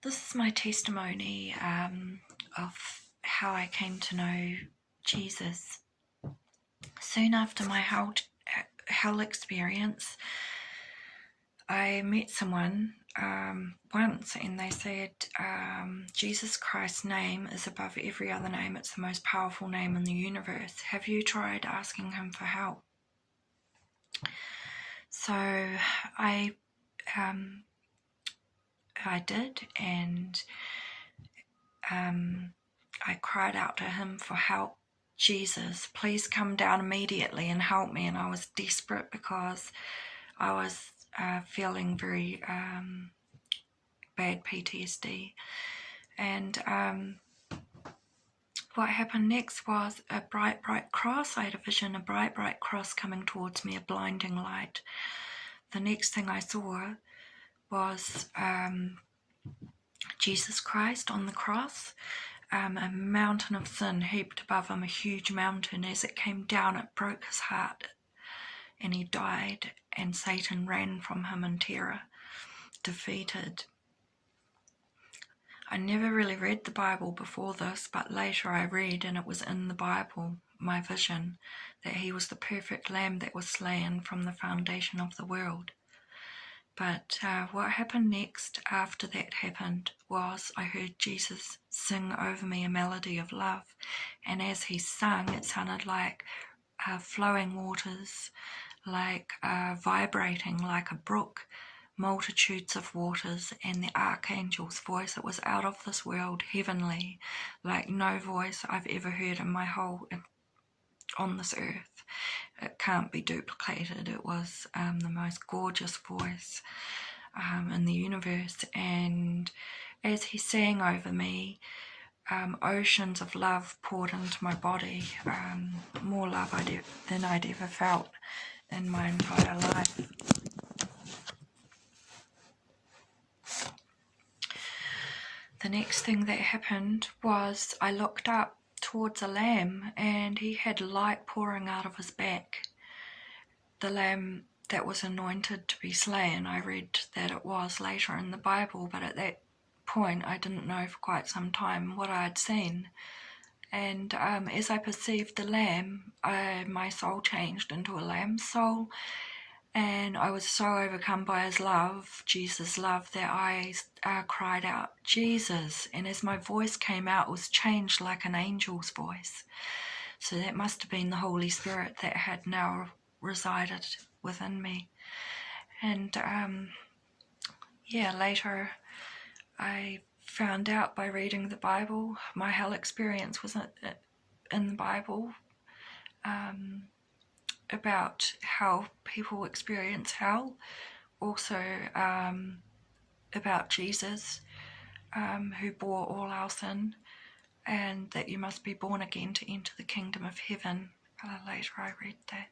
This is my testimony of how I came to know Jesus. Soon after my hell experience, I met someone once, and they said, Jesus Christ's name is above every other name. It's the most powerful name in the universe. Have you tried asking him for help? So I did, and I cried out to him for help. Jesus, please come down immediately and help me. And I was desperate because I was feeling very bad PTSD. And what happened next was a bright cross. I had a vision, a bright cross coming towards me, a blinding light. The next thing I saw was Jesus Christ on the cross, a mountain of sin heaped above him, a huge mountain. As it came down, it broke his heart, and he died, and Satan ran from him in terror, defeated. I never really read the Bible before this, but later I read, and it was in the Bible, my vision, that he was the perfect lamb that was slain from the foundation of the world. But what happened next after that happened was I heard Jesus sing over me a melody of love. And as he sung, it sounded like flowing waters, like vibrating like a brook, multitudes of waters, and the archangel's voice. It was out of this world, heavenly, like no voice I've ever heard in my whole on this earth. It can't be duplicated. It was the most gorgeous voice in the universe. And as he sang over me, oceans of love poured into my body, more love than I'd ever felt in my entire life. The next thing that happened was I looked up towards a lamb, and he had light pouring out of his back. The lamb that was anointed to be slain, I read that it was later in the Bible, but at that point I didn't know for quite some time what I had seen. And as I perceived the lamb, my soul changed into a lamb's soul, and I was so overcome by his love, Jesus' love, that I cried out, Jesus. And as my voice came out, it was changed like an angel's voice. So that must have been the Holy Spirit that had now resided within me. And later I found out by reading the Bible, my hell experience was in the Bible, about how people experience hell, also about Jesus, who bore all our sin, and that you must be born again to enter the kingdom of heaven. Later I read that.